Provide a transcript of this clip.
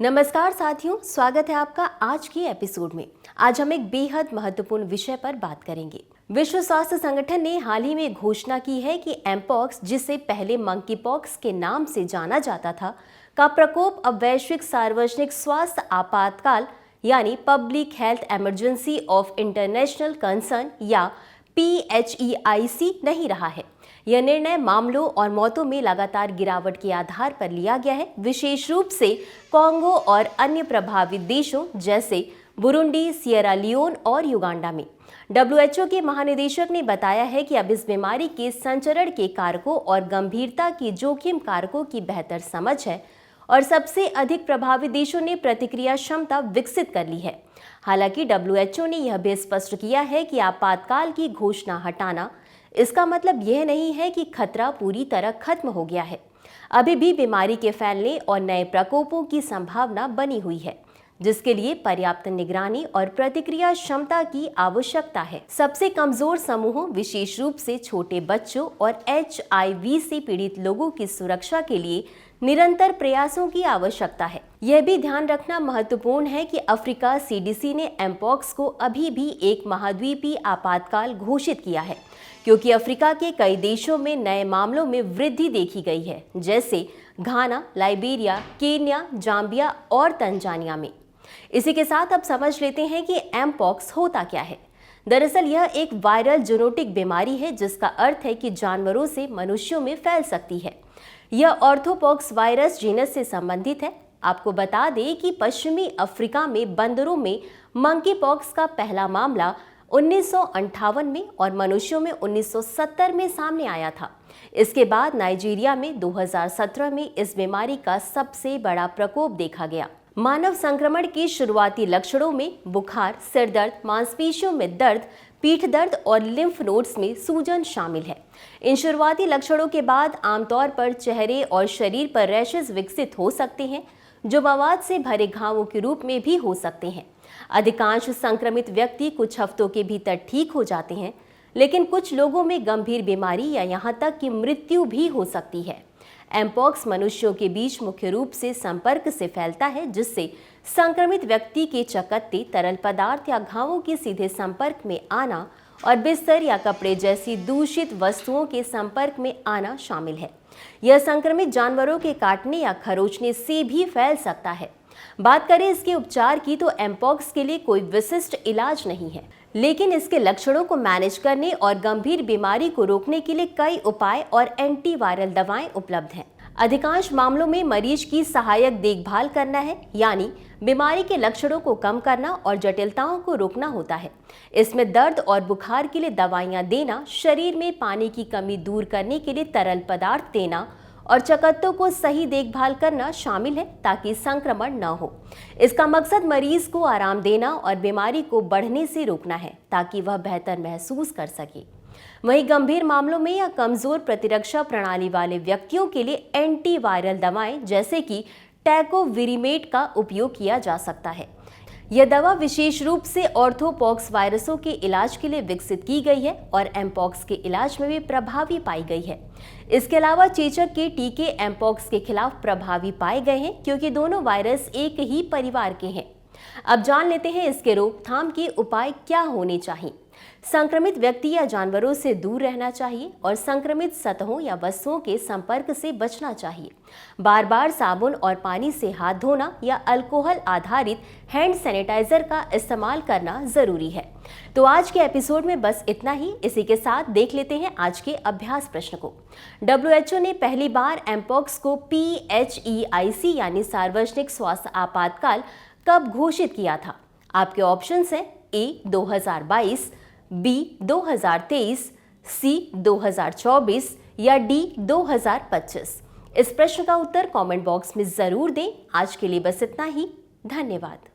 नमस्कार साथियों, स्वागत है आपका आज की एपिसोड में। आज हम एक बेहद महत्वपूर्ण विषय पर बात करेंगे। विश्व स्वास्थ्य संगठन ने हाल ही में घोषणा की है कि एमपॉक्स, जिसे पहले मंकी पॉक्स के नाम से जाना जाता था, का प्रकोप अब वैश्विक सार्वजनिक स्वास्थ्य आपातकाल यानी public health emergency of international concern या PHEIC नहीं रहा है। यह निर्णय मामलों और मौतों में लगातार गिरावट के आधार पर लिया गया है, विशेष रूप से कॉन्गो और अन्य प्रभावित देशों जैसे बुरुंडी, सिएरा लियोन और युगांडा में। WHO के महानिदेशक ने बताया है कि अब इस बीमारी के संचरण के कारकों और गंभीरता की जोखिम कारकों की बेहतर समझ है और सबसे अधिक प्रभावित देशों ने प्रतिक्रिया क्षमता विकसित कर ली है। हालांकि WHO ने यह भी स्पष्ट किया है कि आपातकाल की घोषणा हटाना इसका मतलब यह नहीं है कि खतरा पूरी तरह खत्म हो गया है। अभी भी बीमारी के फैलने और नए प्रकोपों की संभावना बनी हुई है, जिसके लिए पर्याप्त निगरानी और प्रतिक्रिया क्षमता की आवश्यकता है। सबसे कमजोर समूहों, विशेष रूप से छोटे बच्चों और HIV से पीड़ित लोगों की सुरक्षा के लिए निरंतर प्रयासों की आवश्यकता है। यह भी ध्यान रखना महत्वपूर्ण है कि अफ्रीका CDC ने एमपॉक्स को अभी भी एक महाद्वीपीय आपातकाल घोषित किया है, क्योंकि अफ्रीका के कई देशों में नए मामलों में वृद्धि देखी गई है, जैसे घाना, लाइबेरिया, केन्या, जाम्बिया और तंजानिया में। इसी के साथ अब समझ लेते हैं कि एमपॉक्स होता क्या है। दरअसल यह एक वायरल जूनोटिक बीमारी है, जिसका अर्थ है कि जानवरों से मनुष्यों में फैल सकती है। यह ऑर्थोपॉक्स वायरस जीनस से संबंधित है। आपको बता दें कि पश्चिमी अफ्रीका में बंदरों में मंकी पॉक्स का पहला मामला 1958 में और मनुष्यों में 1970 में सामने आया था। इसके बाद नाइजीरिया में 2017 में इस बीमारी का सबसे बड़ा प्रकोप देखा गया। मानव संक्रमण के शुरुआती लक्षणों में बुखार, सिरदर्द, मांसपेशियों में दर्द, पीठ दर्द और लिम्फ नोड्स में सूजन शामिल है। इन शुरुआती लक्षणों के बाद आमतौर पर चेहरे और शरीर पर रैशेस विकसित हो सकते हैं, जो मवाद से भरे घावों के रूप में भी हो सकते हैं। अधिकांश संक्रमित व्यक्ति कुछ हफ्तों के भीतर ठीक हो जाते हैं, लेकिन कुछ लोगों में गंभीर बीमारी या यहाँ तक कि मृत्यु भी हो सकती है। एमपॉक्स मनुष्यों के बीच मुख्य रूप से संपर्क से फैलता है, जिससे संक्रमित व्यक्ति के चकत्ते, तरल पदार्थ या घावों के सीधे संपर्क में आना और बिस्तर या कपड़े जैसी दूषित वस्तुओं के संपर्क में आना शामिल है। यह संक्रमित जानवरों के काटने या खरोंचने से भी फैल सकता है। बात करें इसके उपचार की, तो एमपॉक्स के लिए कोई विशिष्ट इलाज नहीं है, लेकिन इसके लक्षणों को मैनेज करने और गंभीर बीमारी को रोकने के लिए कई उपाय और एंटीवायरल दवाएं उपलब्ध हैं। अधिकांश मामलों में मरीज की सहायक देखभाल करना है, यानी बीमारी के लक्षणों को कम करना और जटिलताओं को रोकना होता है। इसमें दर्द और बुखार के लिए दवाइयां देना, शरीर में पानी की कमी दूर करने के लिए तरल पदार्थ देना और चकत्तों को सही देखभाल करना शामिल है, ताकि संक्रमण न हो। इसका मकसद मरीज को आराम देना और बीमारी को बढ़ने से रोकना है, ताकि वह बेहतर महसूस कर सके। वहीं गंभीर मामलों में या कमजोर प्रतिरक्षा प्रणाली वाले व्यक्तियों के लिए एंटीवायरल दवाएं जैसे कि टैकोविरिमेट का उपयोग किया जा सकता है। यह दवा विशेष रूप से ऑर्थोपॉक्स वायरसों के इलाज के लिए विकसित की गई है और एमपॉक्स के इलाज में भी प्रभावी पाई गई है। इसके अलावा चेचक के टीके एमपॉक्स के खिलाफ प्रभावी पाए गए हैं, क्योंकि दोनों वायरस एक ही परिवार के हैं। अब जान लेते हैं इसके रोकथाम के उपाय क्या होने चाहिए। संक्रमित व्यक्ति या जानवरों से दूर रहना चाहिए और संक्रमित सतहों या वस्तुओं के संपर्क से बचना चाहिए। बार बार साबुन और पानी से हाथ धोना या अल्कोहल आधारित हैंड सैनिटाइजर का इस्तेमाल करना जरूरी है। तो आज के एपिसोड में बस इतना ही। इसी के साथ देख लेते हैं आज के अभ्यास प्रश्न को। WHO ने पहली बार एमपॉक्स को PHEIC यानी सार्वजनिक स्वास्थ्य आपातकाल कब घोषित किया था? आपके ऑप्शंस हैं A 2022, B 2023, C 2024 या D 2025। इस प्रश्न का उत्तर कमेंट बॉक्स में जरूर दें। आज के लिए बस इतना ही। धन्यवाद।